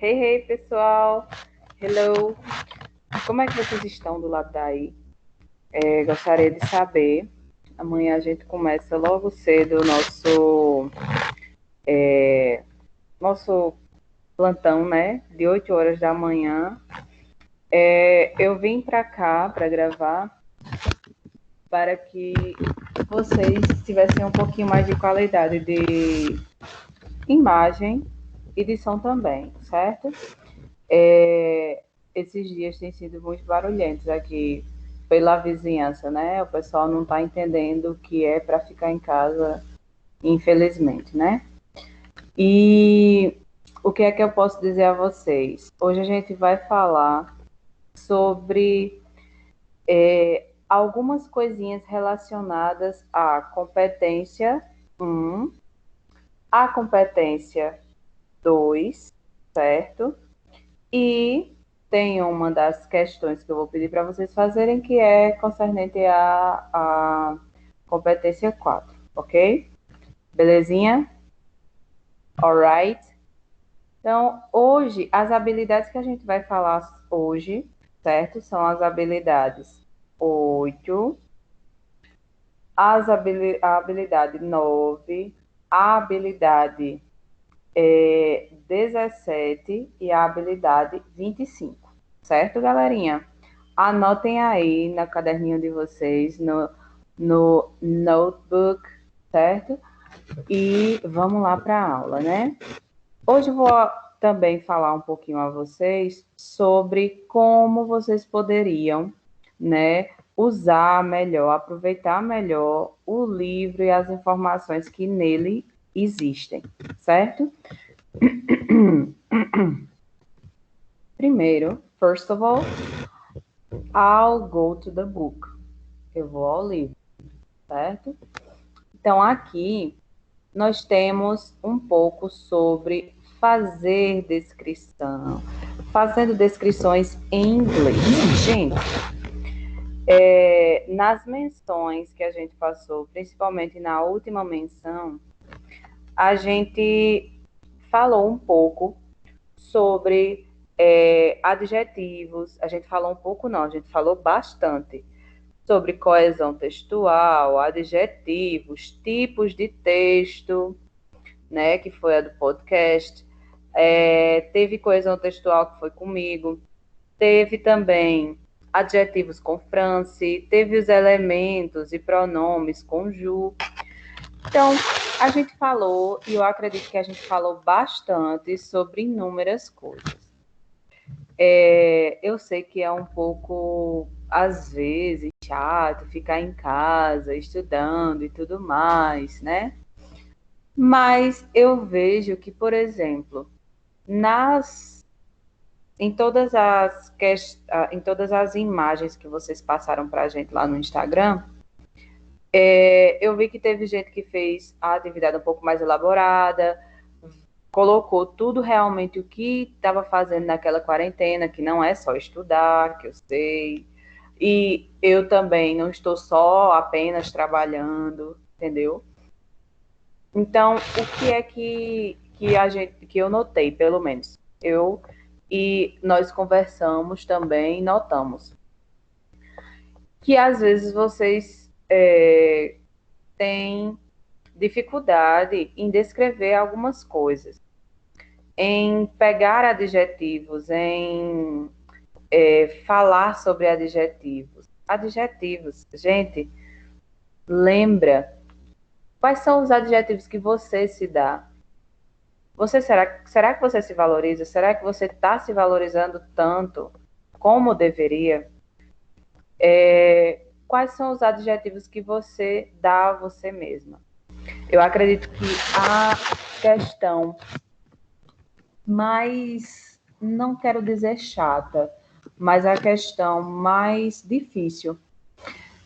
Hey, hey, pessoal! Hello! Como é que vocês estão do lado daí? Gostaria de saber. Amanhã a gente começa logo cedo o nosso plantão, né? De 8 horas da manhã. Eu vim para cá para gravar para que vocês tivessem um pouquinho mais de qualidade de imagem e de som também, certo? Esses dias têm sido muito barulhentos aqui pela vizinhança, né? O pessoal não está entendendo o que é para ficar em casa, infelizmente, né? E o que é que eu posso dizer a vocês? Hoje a gente vai falar sobre algumas coisinhas relacionadas à competência 1, à competência 2, certo? E tem uma das questões que eu vou pedir para vocês fazerem, que é concernente à competência 4, ok? Belezinha? Alright? Então, hoje, as habilidades que a gente vai falar hoje, certo? São as habilidades 8, a habilidade 9, a habilidade 17 e a habilidade 25, certo, galerinha? Anotem aí no caderninho de vocês, no notebook, certo? E vamos lá para a aula, né? Hoje eu vou também falar um pouquinho a vocês sobre como vocês poderiam, né, usar melhor, aproveitar melhor o livro e as informações que nele existem, certo? Primeiro, first of all, I'll go to the book. Eu vou ao livro, certo? Então, aqui nós temos um pouco sobre fazer descrição, fazendo descrições em inglês. Gente, nas menções que a gente passou, principalmente na última menção, a gente falou um pouco sobre adjetivos. A gente falou um pouco, não, a gente falou bastante sobre coesão textual, adjetivos, tipos de texto, né, que foi a do podcast. Teve coesão textual, que foi comigo. Teve também adjetivos com France, teve os elementos e pronomes com ju. Então, a gente falou, e eu acredito que a gente falou bastante sobre inúmeras coisas. Eu sei que é um pouco, às vezes, chato ficar em casa, estudando e tudo mais, né? Mas eu vejo que, por exemplo, em todas as imagens que vocês passaram para a gente lá no Instagram, eu vi que teve gente que fez a atividade um pouco mais elaborada, colocou tudo realmente o que estava fazendo naquela quarentena, que não é só estudar, que eu sei. E eu também não estou só apenas trabalhando, entendeu? Então, o que é que eu notei, pelo menos, eu e nós conversamos também, notamos que às vezes vocês têm dificuldade em descrever algumas coisas, em pegar adjetivos, em falar sobre adjetivos. Adjetivos, gente, lembra quais são os adjetivos que você se dá. Será que você se valoriza? Será que você está se valorizando tanto como deveria? Quais são os adjetivos que você dá a você mesma? Eu acredito que a questão mais, não quero dizer chata, mas a questão mais difícil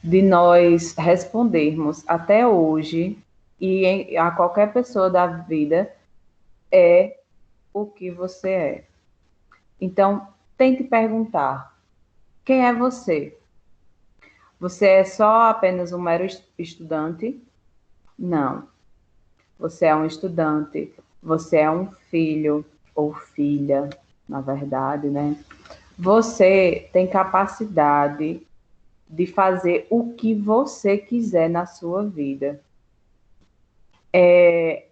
de nós respondermos até hoje e a qualquer pessoa da vida é o que você é. Então, tente perguntar: quem é você? Você é só apenas um mero estudante? Não. Você é um estudante, você é um filho ou filha, na verdade, né? Você tem capacidade de fazer o que você quiser na sua vida.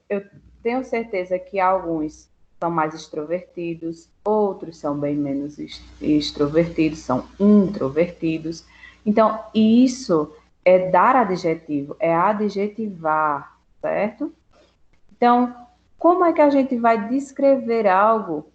Eu tenho certeza que alguns são mais extrovertidos, outros são bem menos extrovertidos, são introvertidos. Então, isso é dar adjetivo, é adjetivar, certo? Então, como é que a gente vai descrever algo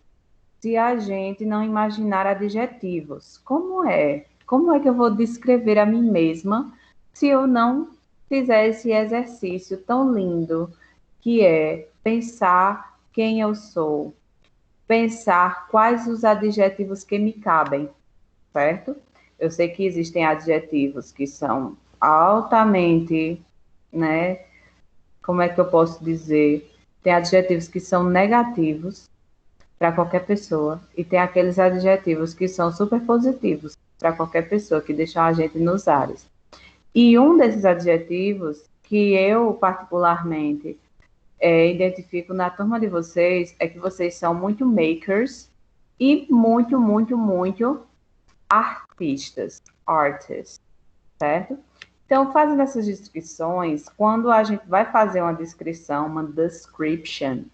se a gente não imaginar adjetivos? Como é? Como é que eu vou descrever a mim mesma se eu não fizer esse exercício tão lindo que é pensar quem eu sou, pensar quais os adjetivos que me cabem, certo? Eu sei que existem adjetivos que são altamente, né? Como é que eu posso dizer? Tem adjetivos que são negativos para qualquer pessoa e tem aqueles adjetivos que são super positivos para qualquer pessoa, que deixam a gente nos ares. E um desses adjetivos que eu particularmente identifico na turma de vocês é que vocês são muito makers e muito, muito, muito artistas, artists, certo? Então, fazendo essas descrições, quando a gente vai fazer uma descrição, uma description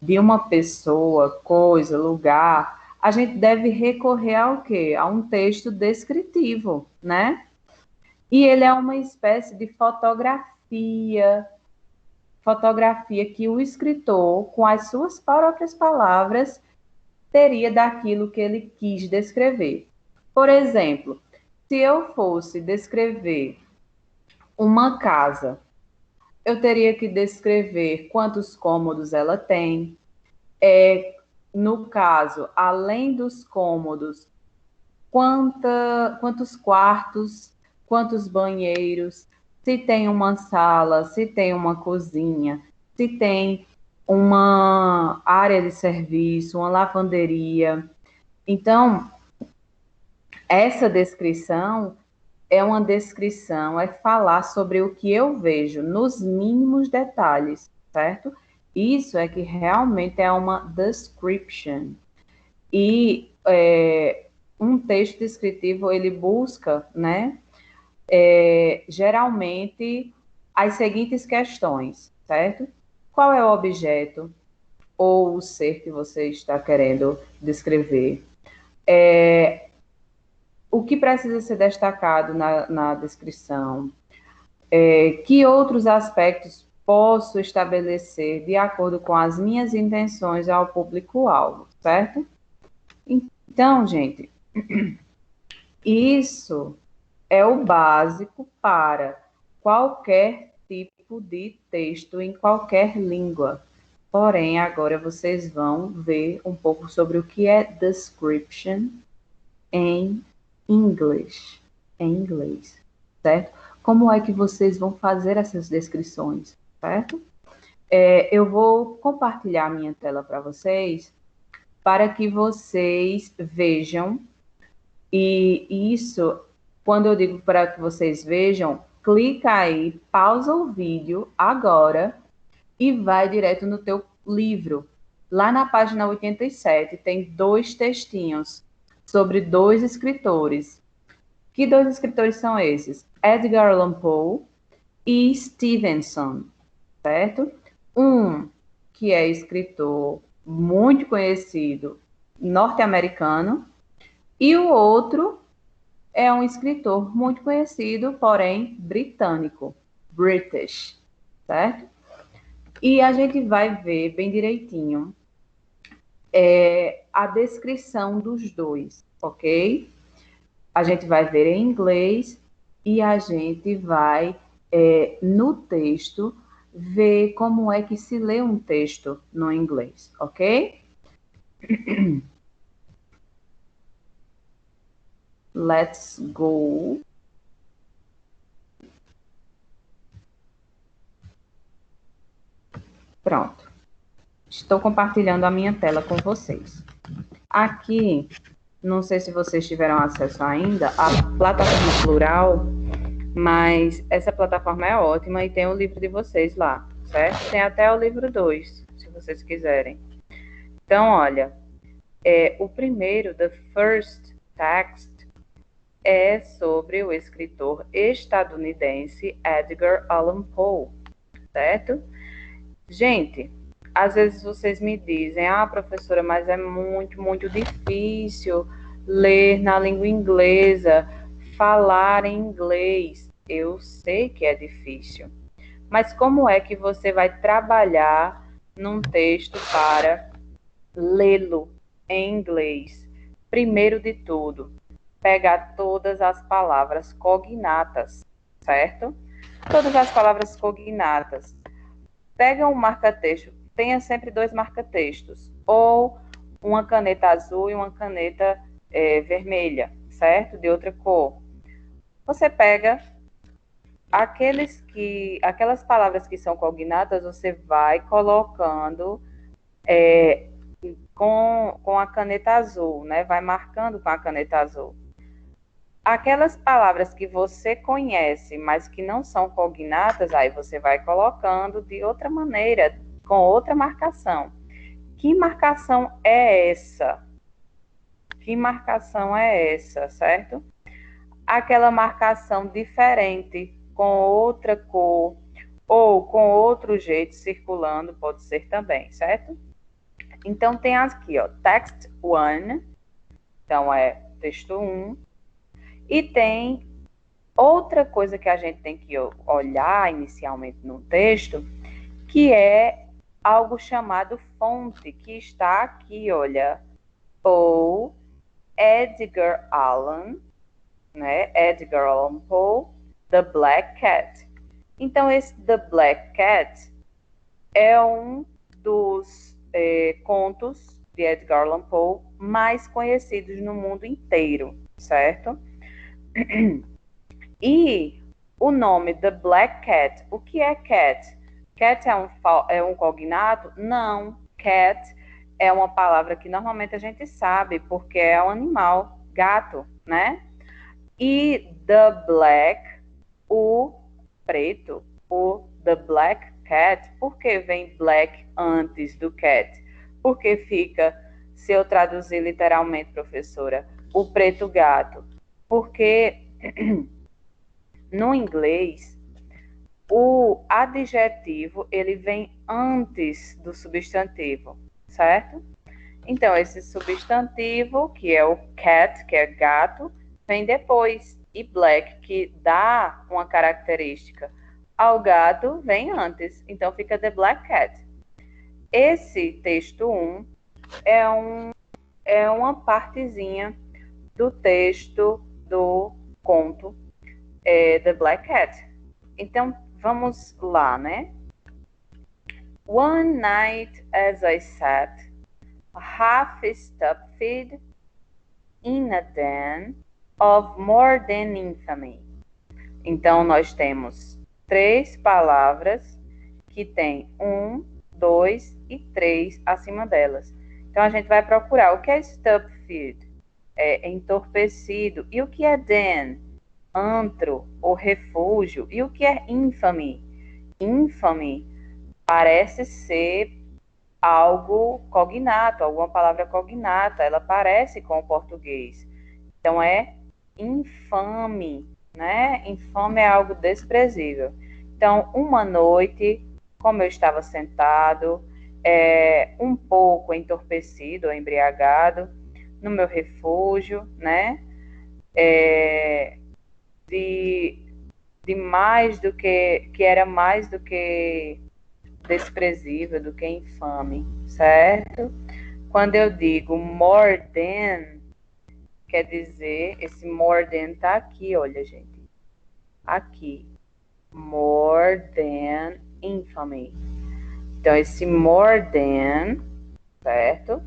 de uma pessoa, coisa, lugar, a gente deve recorrer ao quê? A um texto descritivo, né? E ele é uma espécie de fotografia que o escritor, com as suas próprias palavras, teria daquilo que ele quis descrever. Por exemplo, se eu fosse descrever uma casa, eu teria que descrever quantos cômodos ela tem. No caso, além dos cômodos, quantos quartos, quantos banheiros, se tem uma sala, se tem uma cozinha, se tem uma área de serviço, uma lavanderia. Então, essa descrição é uma descrição, é falar sobre o que eu vejo nos mínimos detalhes, certo? Isso é que realmente é uma description. E um texto descritivo, ele busca, né, geralmente, as seguintes questões, certo? Qual é o objeto ou o ser que você está querendo descrever? O que precisa ser destacado na descrição? Que outros aspectos posso estabelecer de acordo com as minhas intenções ao público-alvo, certo? Então, gente, isso é o básico para qualquer tipo de texto em qualquer língua. Porém, agora vocês vão ver um pouco sobre o que é description em inglês, certo? Como é que vocês vão fazer essas descrições, certo? Eu vou compartilhar minha tela para vocês, para que vocês vejam, e isso, quando eu digo para que vocês vejam, clica aí, pausa o vídeo agora e vai direto no teu livro. Lá na página 87 tem 2 textinhos sobre 2 escritores. Que 2 escritores são esses? Edgar Allan Poe e Stevenson, certo? Um que é escritor muito conhecido norte-americano e o outro é um escritor muito conhecido, porém britânico, British, certo? E a gente vai ver bem direitinho a descrição dos dois, ok? A gente vai ver em inglês e a gente vai, no texto, ver como é que se lê um texto no inglês, ok? Let's go. Pronto. Estou compartilhando a minha tela com vocês. Aqui, não sei se vocês tiveram acesso ainda à plataforma Plural, mas essa plataforma é ótima e tem o livro de vocês lá, certo? Tem até o livro 2, se vocês quiserem. Então, olha, O primeiro, the first text, é sobre o escritor estadunidense Edgar Allan Poe, certo? Gente, às vezes vocês me dizem, professora, mas é muito difícil ler na língua inglesa, falar em inglês. Eu sei que é difícil, mas como é que você vai trabalhar num texto para lê-lo em inglês? Primeiro de tudo, pegar todas as palavras cognatas, certo? Todas as palavras cognatas. Pega um marca-texto, tenha sempre 2 marca-textos, ou uma caneta azul e uma caneta vermelha, certo? De outra cor. Você pega aquelas palavras que são cognatas, você vai colocando com a caneta azul, né? Vai marcando com a caneta azul. Aquelas palavras que você conhece, mas que não são cognatas, aí você vai colocando de outra maneira, com outra marcação. Que marcação é essa? Que marcação é essa, certo? Aquela marcação diferente, com outra cor, ou com outro jeito circulando, pode ser também, certo? Então, tem aqui, ó, text 1, então é texto 1, e tem outra coisa que a gente tem que olhar inicialmente no texto, que é algo chamado fonte, que está aqui, olha, Poe, Edgar Allan, né? Edgar Allan Poe, The Black Cat. Então, esse The Black Cat é um dos contos de Edgar Allan Poe mais conhecidos no mundo inteiro, certo? E o nome The Black Cat, o que é cat? Cat é um cognato? Não. Cat é uma palavra que normalmente a gente sabe, porque é um animal, gato, né? E The Black, o preto, o The Black Cat, por que vem black antes do cat? Porque fica, se eu traduzir literalmente, professora, o preto gato. Porque no inglês, o adjetivo, ele vem antes do substantivo, certo? Então, esse substantivo, que é o cat, que é gato, vem depois. E black, que dá uma característica ao gato, vem antes. Então, fica the black cat. Esse texto 1 é uma partezinha do texto do conto The Black Cat. Então, vamos lá, né? One night as I sat, half-stuffed in a den of more than infamy. Então, nós temos 3 palavras que tem 1, 2 e 3 acima delas. Então, a gente vai procurar o que é stuffed, é entorpecido, e o que é den, antro ou refúgio, e o que é infamy. Infamy parece ser algo cognato, alguma palavra cognata, ela parece com o português. Então, é infame, né? Infame é algo desprezível. Então, uma noite, como eu estava sentado, um pouco entorpecido ou embriagado, no meu refúgio, né? De mais do que era mais do que desprezível, do que infame, certo? Quando eu digo more than, quer dizer, esse more than tá aqui, olha, gente. Aqui. More than infamy. Então, esse more than, certo?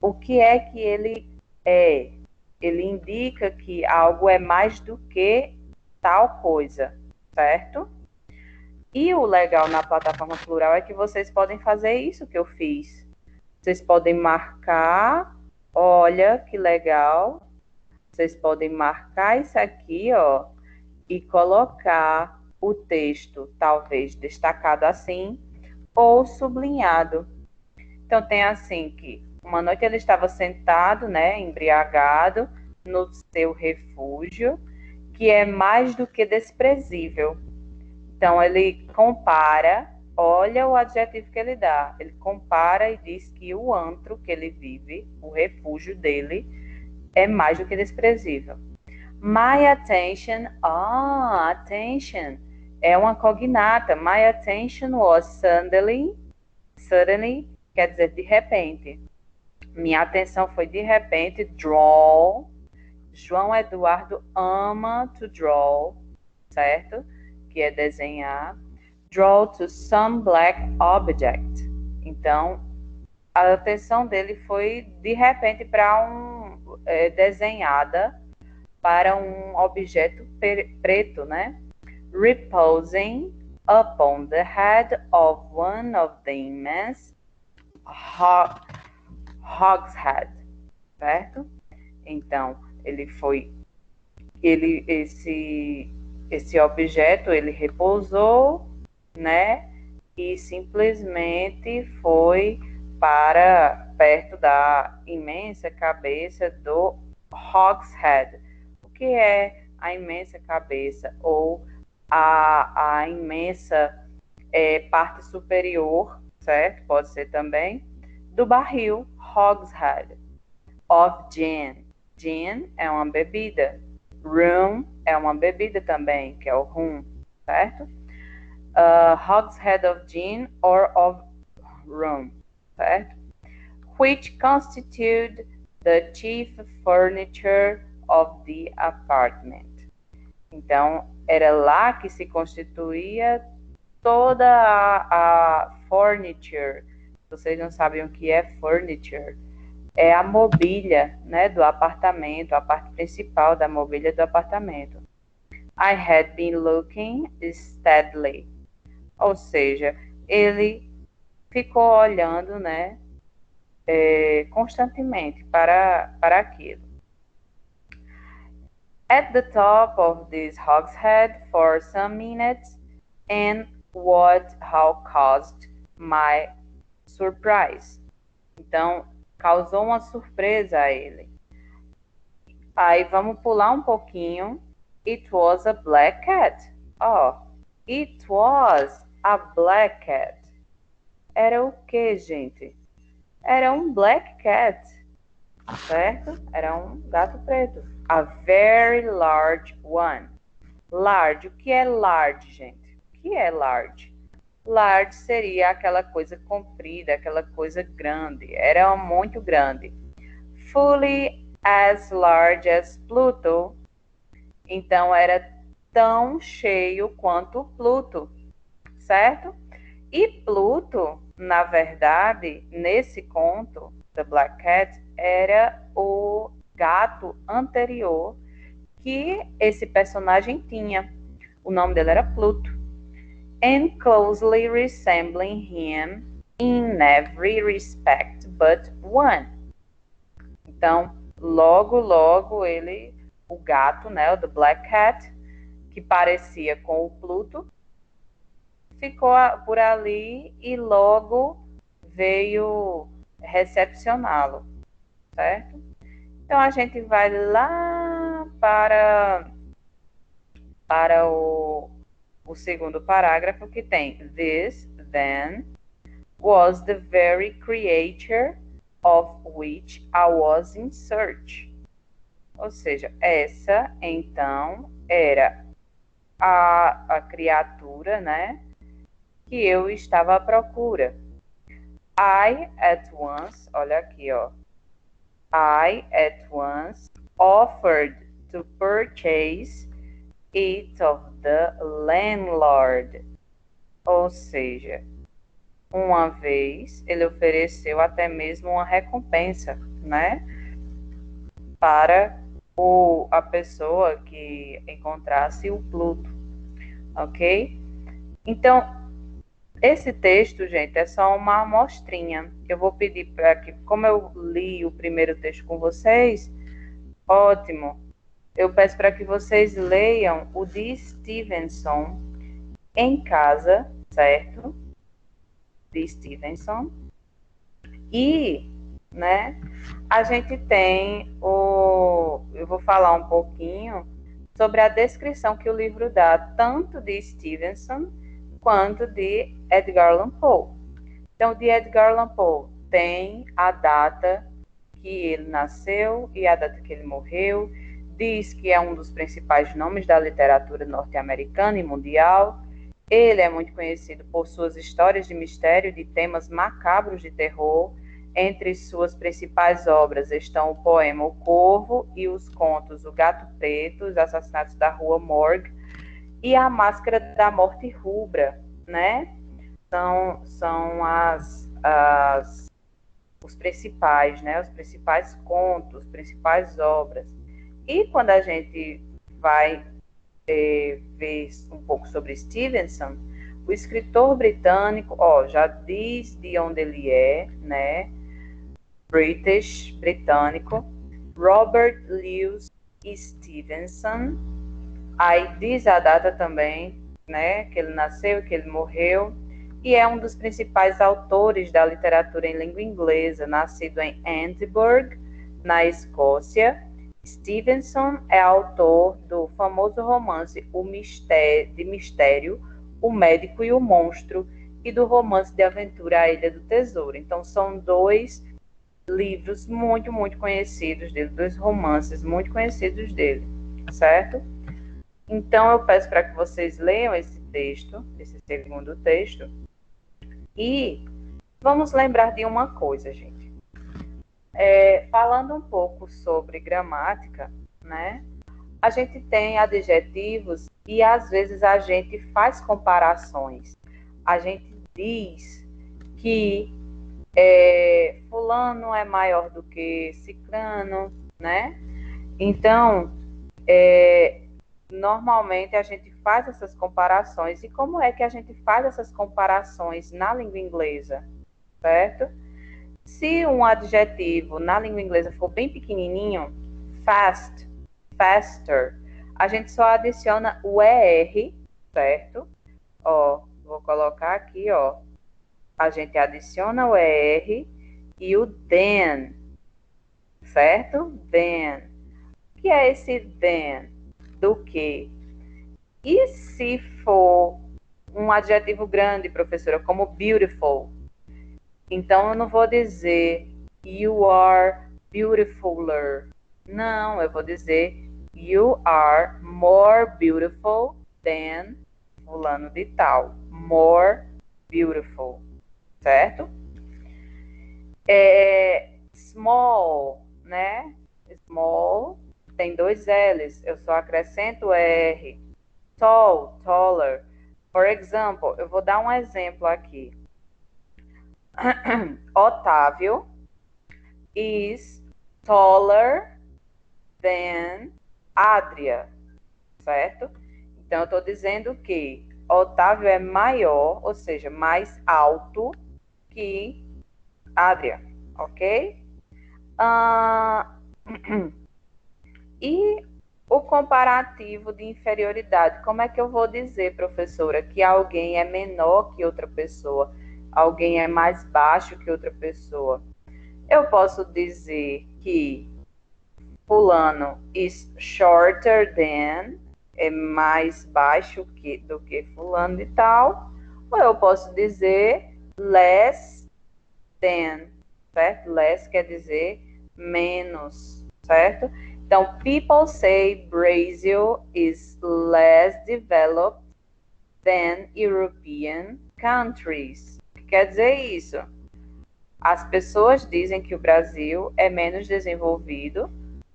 O que é que ele é? Ele indica que algo é mais do que tal coisa, certo? E o legal na plataforma Plural é que vocês podem fazer isso que eu fiz. Vocês podem marcar, olha que legal. Vocês podem marcar isso aqui, ó, e colocar o texto, talvez destacado assim, ou sublinhado. Então, tem assim que Uma noite ele estava sentado, né, embriagado, no seu refúgio, que é mais do que desprezível. Então, ele compara, olha o adjetivo que ele dá. Ele compara e diz que o antro que ele vive, o refúgio dele, é mais do que desprezível. My attention, attention, é uma cognata. My attention was suddenly, quer dizer de repente. Minha atenção foi de repente, draw. João Eduardo ama to draw, certo? Que é desenhar. Draw to some black object. Então, a atenção dele foi de repente para desenhada para um objeto preto, né? Reposing upon the head of one of the immense hogshead, certo? Então, esse objeto, ele repousou, né? E simplesmente foi para perto da imensa cabeça do hogshead. O que é a imensa cabeça ou a imensa parte superior, certo? Pode ser também do barril hogshead of gin. Gin é uma bebida. Rum é uma bebida também, que é o rum, certo? Hogshead of gin or of rum, certo? Which constitute the chief furniture of the apartment. Então, era lá que se constituía toda a furniture. Vocês não sabem o que é furniture? É a mobília, né, do apartamento, a parte principal da mobília do apartamento. I had been looking steadily. Ou seja, ele ficou olhando, né, constantemente para aquilo. At the top of this hogshead for some minutes, and what caused my surprise. Então, causou uma surpresa a ele. Aí vamos pular um pouquinho. It was a black cat. Oh, it was a black cat. Era o que, gente? Era um black cat, certo? Era um gato preto. A very large one. Large, o que é large, gente? O que é large? Large seria aquela coisa comprida, aquela coisa grande. Era muito grande. Fully as large as Pluto. Então, era tão cheio quanto Pluto, certo? E Pluto, na verdade, nesse conto, The Black Cat, era o gato anterior que esse personagem tinha. O nome dele era Pluto. And closely resembling him in every respect but one. Então, logo ele, o gato, né, o The Black Cat, que parecia com o Pluto, ficou por ali e logo veio recepcioná-lo, certo? Então, a gente vai lá para o segundo parágrafo, que tem This, then, was the very creature of which I was in search. Ou seja, essa, então, era a criatura, né, que eu estava à procura. I at once, olha aqui, ó. I at once offered to purchase it of the landlord. Ou seja, uma vez ele ofereceu até mesmo uma recompensa, né, para a pessoa que encontrasse o Pluto, ok? Então, esse texto, gente, é só uma amostrinha. Eu vou pedir para que, como eu li o primeiro texto com vocês, ótimo, eu peço para que vocês leiam o de Stevenson em casa, certo? De Stevenson. E né? A gente tem eu vou falar um pouquinho sobre a descrição que o livro dá, tanto de Stevenson quanto de Edgar Allan Poe. Então, de Edgar Allan Poe tem a data que ele nasceu e a data que ele morreu, diz que é um dos principais nomes da literatura norte-americana e mundial. Ele é muito conhecido por suas histórias de mistério, de temas macabros de terror. Entre suas principais obras estão o poema O Corvo e os contos O Gato Preto, Os Assassinatos da Rua Morgue e A Máscara da Morte Rubra, né? São os principais, né? Os principais contos, as principais obras. E quando a gente vai ver um pouco sobre Stevenson, o escritor britânico, já diz de onde ele é, né? Britânico, Robert Louis Stevenson. Aí diz a data também, né? Que ele nasceu, que ele morreu. E é um dos principais autores da literatura em língua inglesa, nascido em Edinburgh, na Escócia. Stevenson é autor do famoso romance O Mistério, O Médico e o Monstro, e do romance de aventura A Ilha do Tesouro. Então, são dois livros muito, muito conhecidos dele, dois romances muito conhecidos dele, certo? Então, eu peço para que vocês leiam esse texto, esse segundo texto, e vamos lembrar de uma coisa, gente. Falando um pouco sobre gramática, né? A gente tem adjetivos e às vezes a gente faz comparações. A gente diz que fulano é maior do que ciclano, né? Então, normalmente a gente faz essas comparações. E como é que a gente faz essas comparações na língua inglesa, certo? Se um adjetivo na língua inglesa for bem pequenininho, fast, faster, a gente só adiciona o ER, certo? Vou colocar aqui, a gente adiciona o ER e o then, certo? Then. O que é esse then? Do que? E se for um adjetivo grande, professora, como beautiful? Então, eu não vou dizer you are beautifuler. Não, eu vou dizer you are more beautiful than fulano de tal. More beautiful, certo? Small, né? Small tem dois L's, eu só acrescento R. Tall, taller. For example, eu vou dar um exemplo aqui. Otávio is taller than Adria, certo? Então, eu estou dizendo que Otávio é maior, ou seja, mais alto que Adria, ok? E o comparativo de inferioridade, como é que eu vou dizer, professora, que alguém é menor que outra pessoa, alguém é mais baixo que outra pessoa? Eu posso dizer que fulano is shorter than, é mais baixo do que fulano de tal, ou eu posso dizer less than, certo? Less quer dizer menos, certo? Então, people say Brazil is less developed than European countries. O que quer dizer isso? As pessoas dizem que o Brasil é menos desenvolvido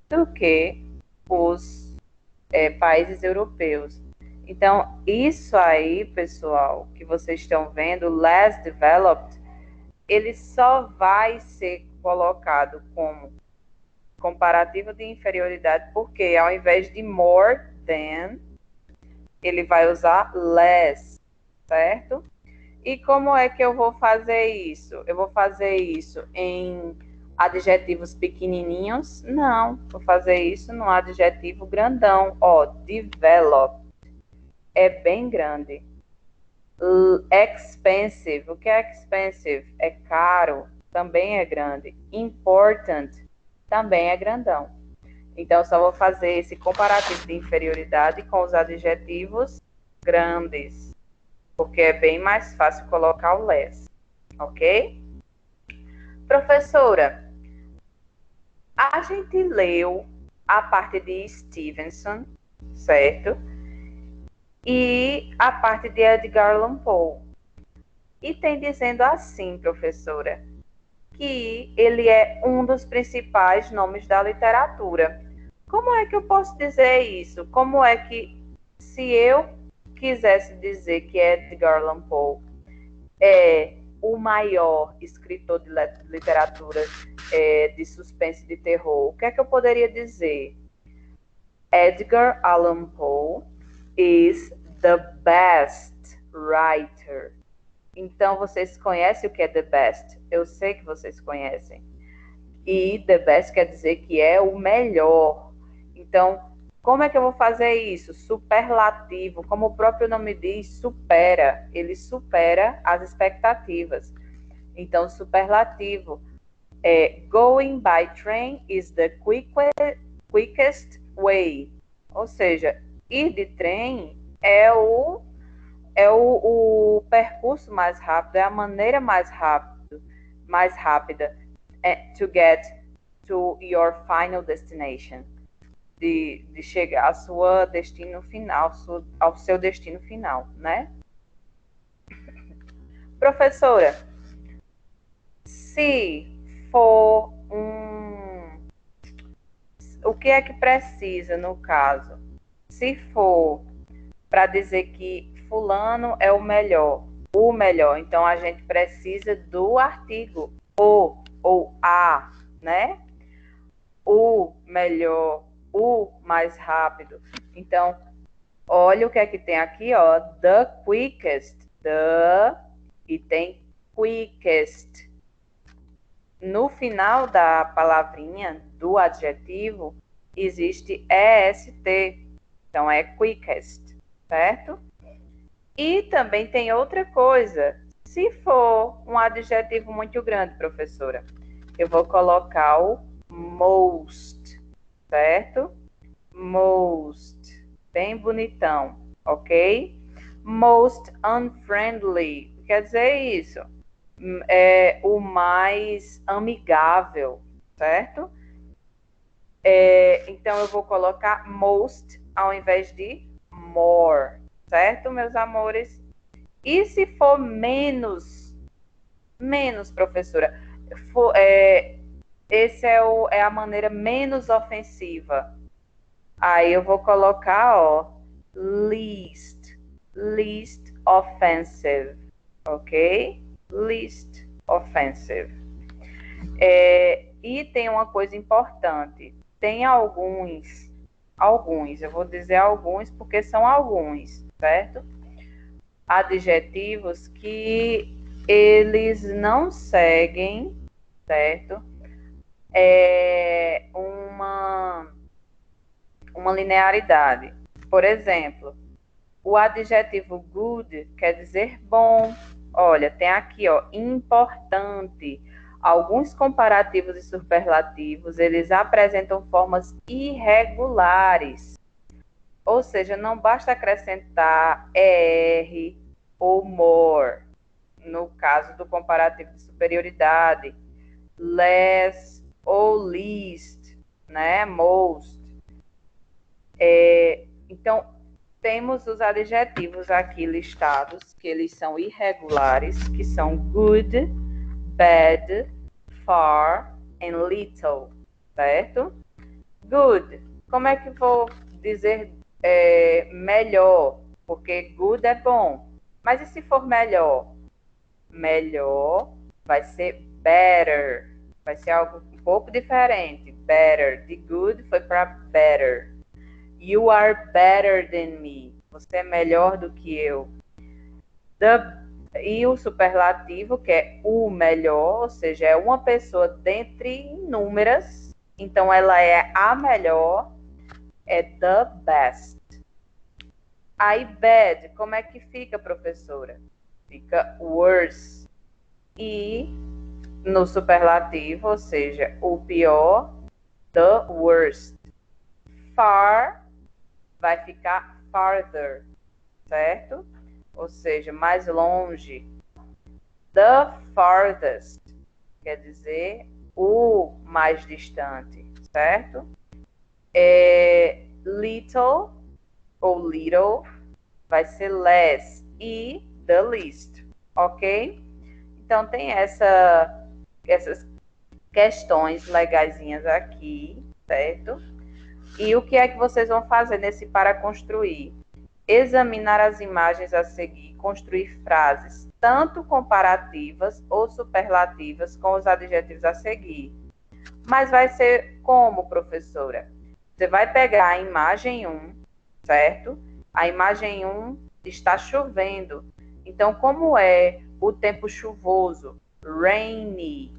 do que os países europeus. Então, isso aí, pessoal, que vocês estão vendo, less developed, ele só vai ser colocado como comparativo de inferioridade, porque ao invés de more than, ele vai usar less, certo? E como é que eu vou fazer isso? Eu vou fazer isso em adjetivos pequenininhos? Não, vou fazer isso num adjetivo grandão. Develop. É bem grande. Expensive. O que é expensive? É caro. também é grande. Important também é grandão. Então, só vou fazer esse comparativo de inferioridade com os adjetivos grandes, porque é bem mais fácil colocar o less, ok? Professora, a gente leu a parte de Stevenson, certo? E a parte de Edgar Allan Poe. E tem dizendo assim, professora, que ele é um dos principais nomes da literatura. Como é que eu posso dizer isso? Como é que, se eu quisesse dizer que Edgar Allan Poe é o maior escritor de literatura de suspense e de terror, o que é que eu poderia dizer? Edgar Allan Poe is the best writer. Então, vocês conhecem o que é the best? Eu sei que vocês conhecem. E the best quer dizer que é o melhor. Então, como é que eu vou fazer isso? Superlativo, como o próprio nome diz, supera. Ele supera as expectativas. Então, superlativo é going by train is the quickest way. Ou seja, ir de trem é o percurso mais rápido, é a maneira mais rápida to get to your final destination, de chegar ao seu destino final, né? Professora, se for o que é que precisa no caso? Se for para dizer que fulano é o melhor, então a gente precisa do artigo o ou a, né? O melhor, o mais rápido. Então, olha o que é que tem aqui, ó, the quickest, e tem quickest. No final da palavrinha, do adjetivo, existe EST, então é quickest, certo? E também tem outra coisa. Se for um adjetivo muito grande, professora, eu vou colocar o most, certo? Most, bem bonitão, ok? Most unfriendly, quer dizer isso? É o mais amigável, certo? Então, eu vou colocar most ao invés de more, certo, meus amores? E se for menos, professora, esse é a maneira menos ofensiva. Aí eu vou colocar, ó, least offensive, ok? Least offensive. E tem uma coisa importante, tem alguns, eu vou dizer alguns porque são alguns, certo? Adjetivos que eles não seguem, certo? Uma linearidade. Por exemplo, o adjetivo good quer dizer bom. Olha, tem aqui, ó, importante. Alguns comparativos e superlativos, eles apresentam formas irregulares. Ou seja, não basta acrescentar er ou more, no caso do comparativo de superioridade, less ou least, né? Most. Então, temos os adjetivos aqui listados, que eles são irregulares, que são good, bad, far and little, certo? Good. Como é que vou dizer melhor? Porque good é bom. Mas e se for melhor? Melhor vai ser better. Vai ser algo um pouco diferente. Better. De good foi para better. You are better than me. Você é melhor do que eu. E o superlativo, que é o melhor, ou seja, é uma pessoa dentre inúmeras. Então, ela é a melhor. É the best. Aí, bad, como é que fica, professora? Fica worse. E no superlativo, ou seja, o pior, the worst. Far vai ficar farther, certo? Ou seja, mais longe. The farthest quer dizer o mais distante, certo? Little ou little vai ser less e the least, ok? Então tem essas questões legaisinhas aqui, certo? E o que é que vocês vão fazer nesse para construir? Examinar as imagens a seguir, construir frases, tanto comparativas ou superlativas, com os adjetivos a seguir. Mas vai ser como, professora? Você vai pegar a imagem 1, certo? A imagem 1 está chovendo. Então, como é o tempo chuvoso? Rainy.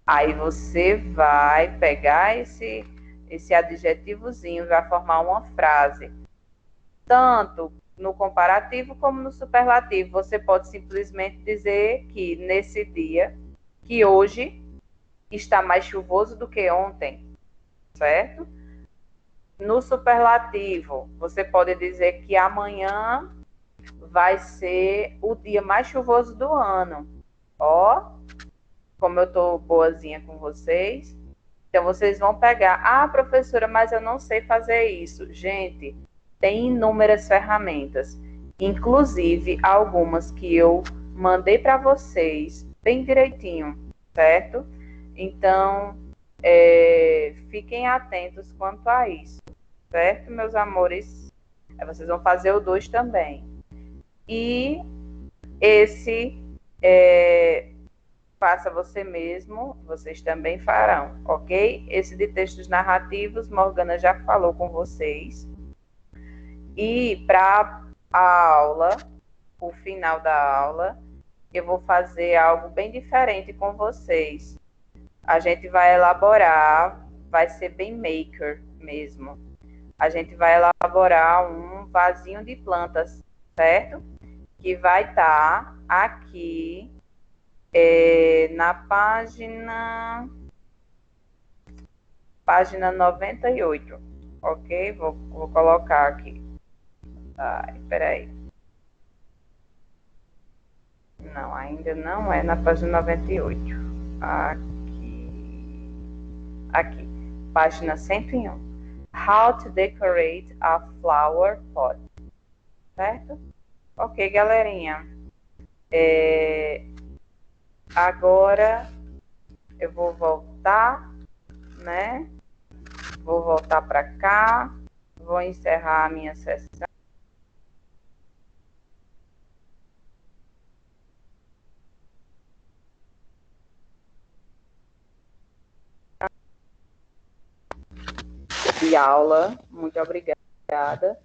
Aí você vai pegar esse adjetivozinho, vai formar uma frase. Tanto no comparativo como no superlativo. Você pode simplesmente dizer que nesse dia, que hoje está mais chuvoso do que ontem, certo? No superlativo, você pode dizer que amanhã vai ser o dia mais chuvoso do ano. Ó, como eu tô boazinha com vocês. Então, vocês vão pegar, ah, professora, mas eu não sei fazer isso. Gente, tem inúmeras ferramentas, inclusive algumas que eu mandei para vocês bem direitinho, certo? Então, fiquem atentos quanto a isso, certo, meus amores? Vocês vão fazer o 2 também. E esse faça você mesmo, vocês também farão, ok? Esse de textos narrativos, Morgana já falou com vocês. E para a aula, o final da aula, eu vou fazer algo bem diferente com vocês. A gente vai elaborar, vai ser bem maker mesmo. A gente vai elaborar um vasinho de plantas, certo? Que vai estar aqui na página 98, ok? Vou colocar aqui. Ai, peraí. Não, ainda não é na página 98. Aqui, página 101. How to decorate a flower pot. Certo? Ok, galerinha. Agora eu vou voltar, né? Vou voltar para cá. Vou encerrar a minha sessão. De aula, muito obrigada.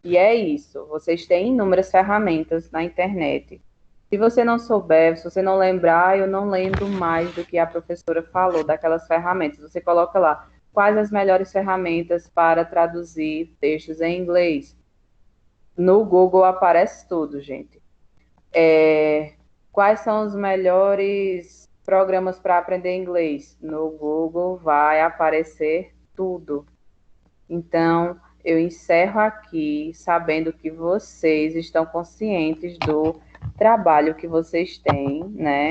E é isso, vocês têm inúmeras ferramentas na internet. Se você não souber, se você não lembrar, eu não lembro mais do que a professora falou, daquelas ferramentas. Você coloca lá, quais as melhores ferramentas para traduzir textos em inglês. No Google aparece tudo, gente. Quais são os melhores programas para aprender inglês? No Google vai aparecer tudo. Então, eu encerro aqui sabendo que vocês estão conscientes do trabalho que vocês têm, né?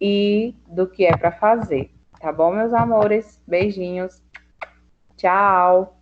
E do que é para fazer. Tá bom, meus amores? Beijinhos. Tchau.